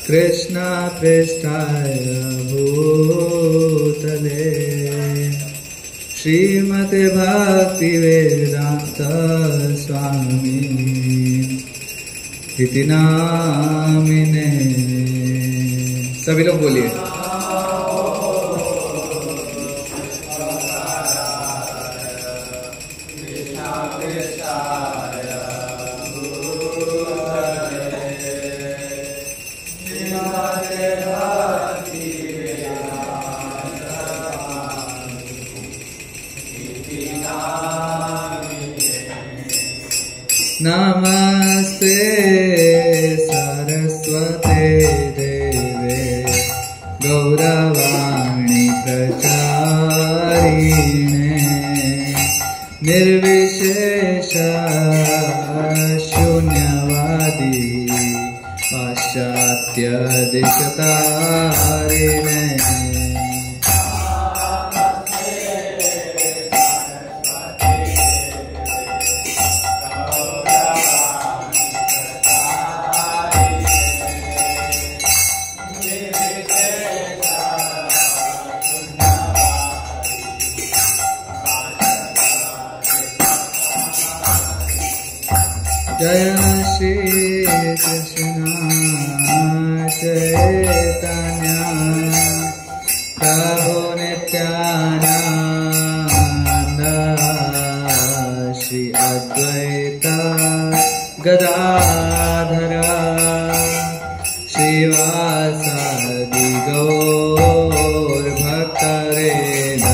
कृष्ण पृष्ठाय भूतले श्रीमते भक्ति वेदांत स्वामी इति नामिने। सभी लोग बोलिए। नमस्ते सरस्वते देवे गौरवाणी प्रचारिणे निर्विशेष शून्यवादी पाश्चात्य दिशतारिणे। जय श्री कृष्ण चैतन्य प्रभु नित्यानंद श्री अद्वैत गदाधर श्रीवासादि गौर भक्तवृंद।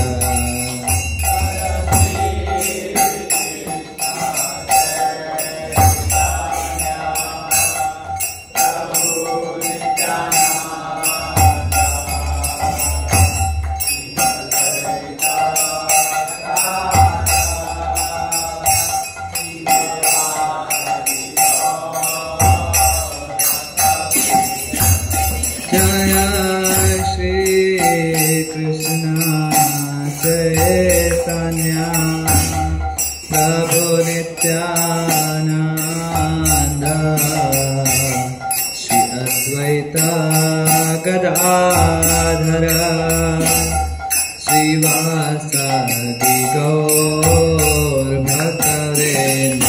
गदाधर श्रीवासादि गौर भक्तवृंद।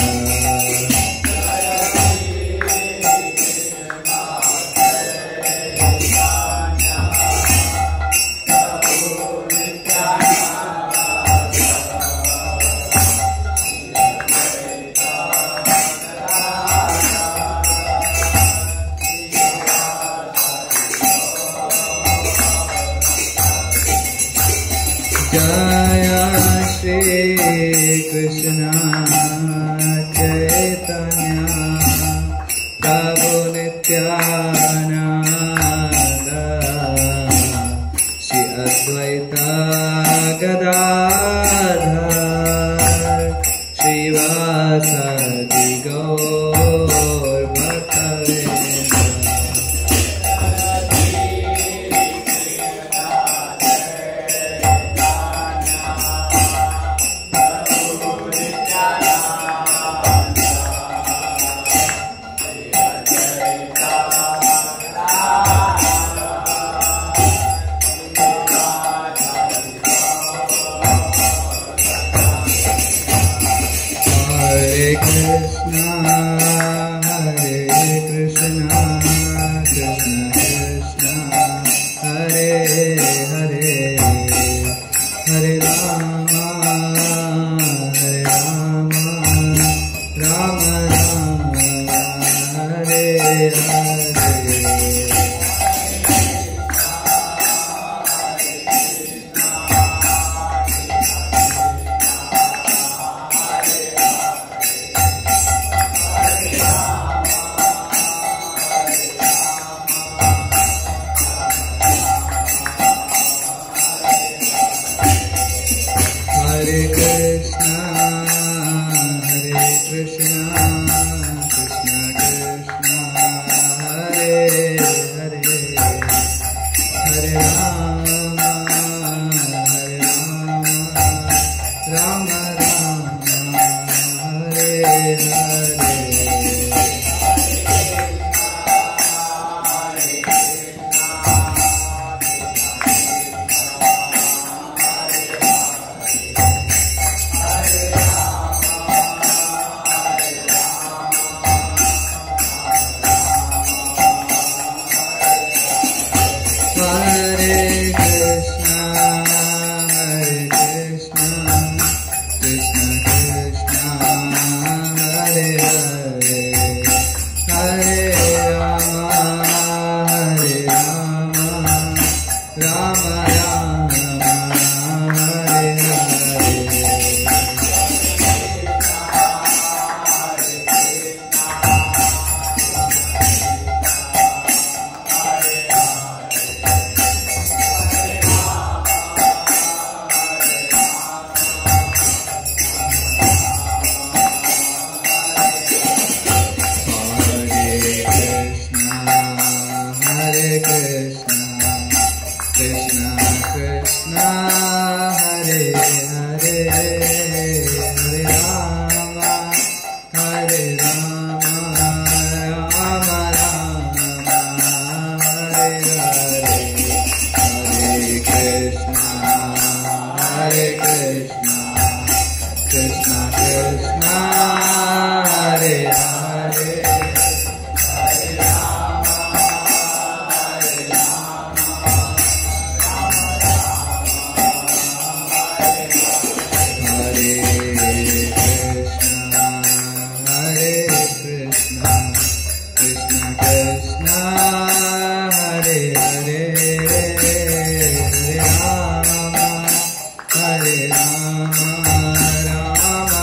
जय श्री कृष्ण चैतन्य प्रभु नित्यानंद श्री अद्वैत गदाधर श्रीवासादि गौर भक्तवृंद। Krishna, Krishna Krishna, Hare Hare, Hare Rama, Hare Rama, Rama Rama, Hare Hare, Hare Krishna, Hare Krishna, Krishna Krishna, Hare Hare. Hare Krishna, Krishna Krishna, Hare Hare, Hare Rama, Rama Rama,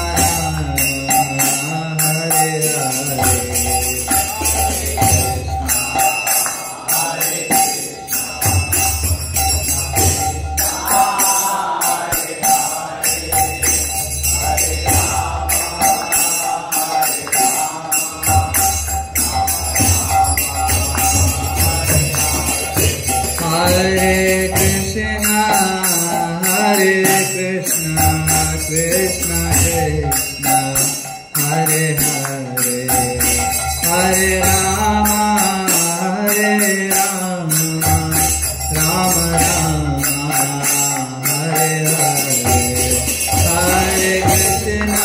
Hare Hare, Hare Krishna,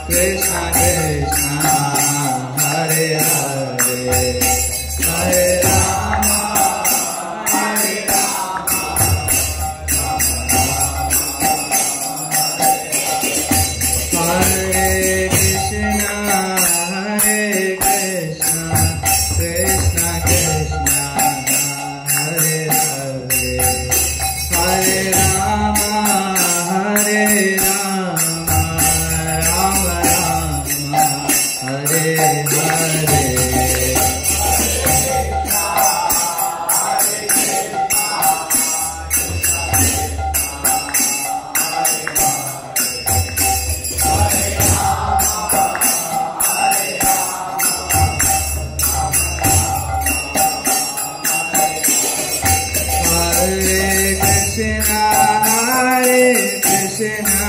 Krishna Krishna, Hare Hare, Hare Rama, Hare Krishna, Krishna Krishna, Hare Hare, Hare Rama, Rama Rama, Hare Hare. Krishna,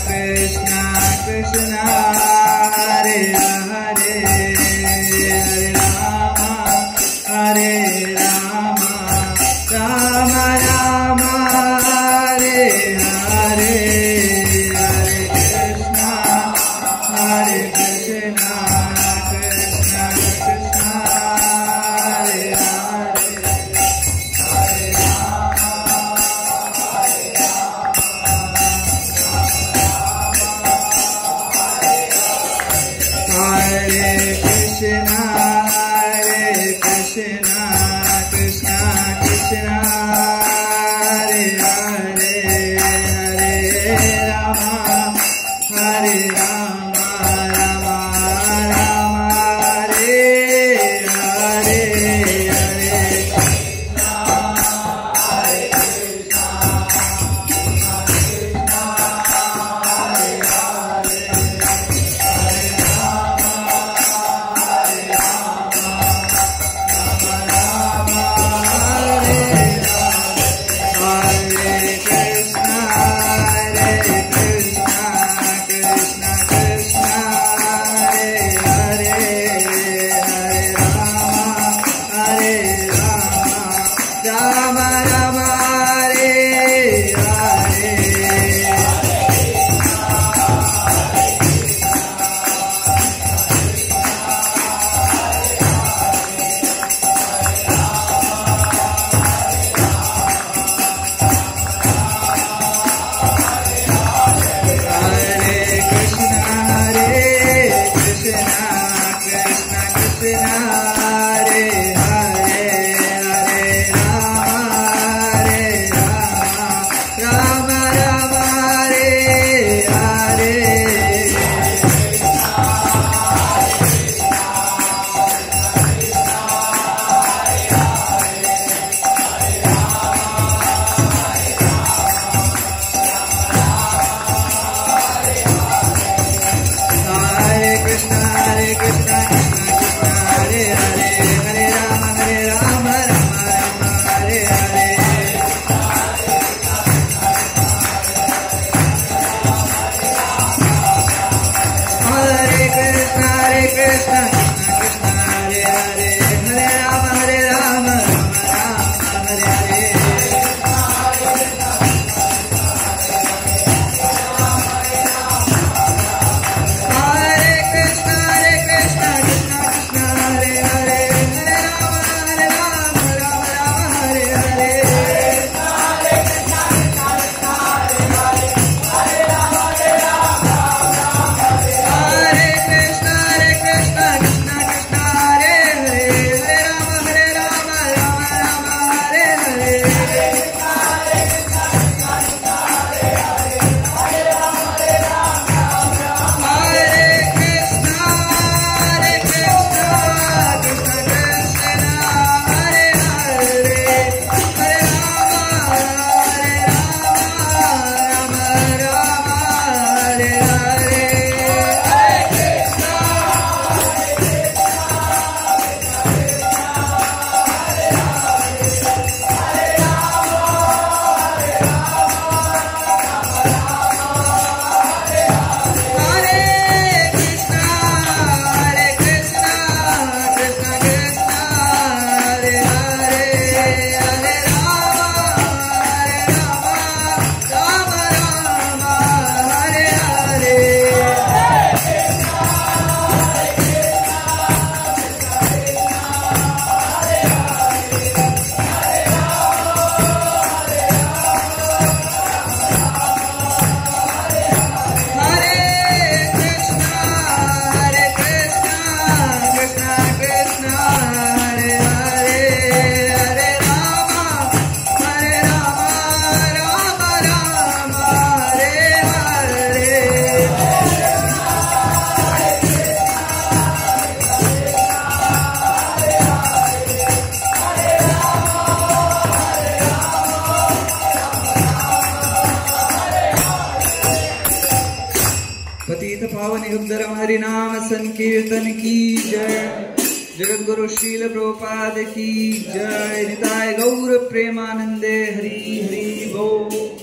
Krishna Krishna, Hare Hare, Hare Rama, Rama Rama, Hare Hare, Hare Krishna, Krishna Krishna, Hare Hare. Hare Krishna, Krishna Krishna, Hare Hare, Hare Rama, Rama Rama, Hare Hare, Hare Krishna, Hare Krishna, Rama Rama, Hare Hare. Krishna, Krishna Krishna, Hare Krishna Krishna Hare Hare Hare Rama Rama Hare Hare पतित पावन युगधर्म हरि नाम संकीर्तन की जय। जगत गुरु शील प्रभुपाद की जय। निताय गौर प्रेमानंदे हरि हरि बोल।